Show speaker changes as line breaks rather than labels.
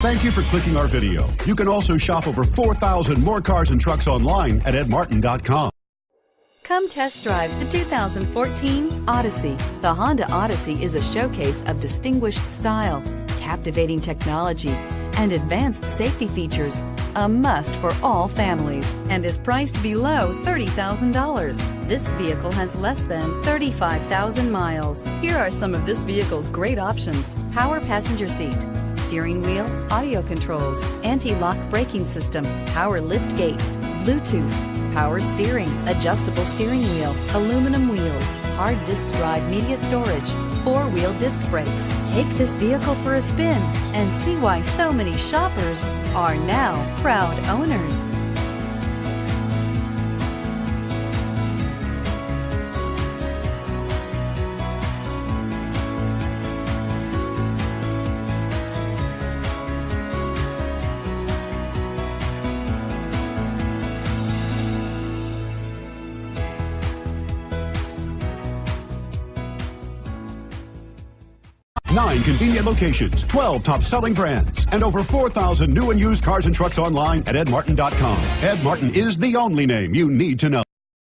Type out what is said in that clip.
Thank you for clicking our video. You can also shop over 4,000 more cars and trucks online at edmartin.com.
Come test drive the 2014 Odyssey. The Honda Odyssey is a showcase of distinguished style, captivating technology, and advanced safety features. A must for all families and is priced below $30,000. This vehicle has less than 35,000 miles. Here are some of this vehicle's great options: power passenger seat, steering wheel audio controls, anti-lock braking system, power lift gate, Bluetooth, power steering, adjustable steering wheel, aluminum wheels, hard disk drive media storage, four-wheel disc brakes. Take this vehicle for a spin and see why so many shoppers are now proud owners.
Nine convenient locations, 12 top-selling brands, and over 4,000 new and used cars and trucks online at edmartin.com. Ed Martin is the only name you need to know.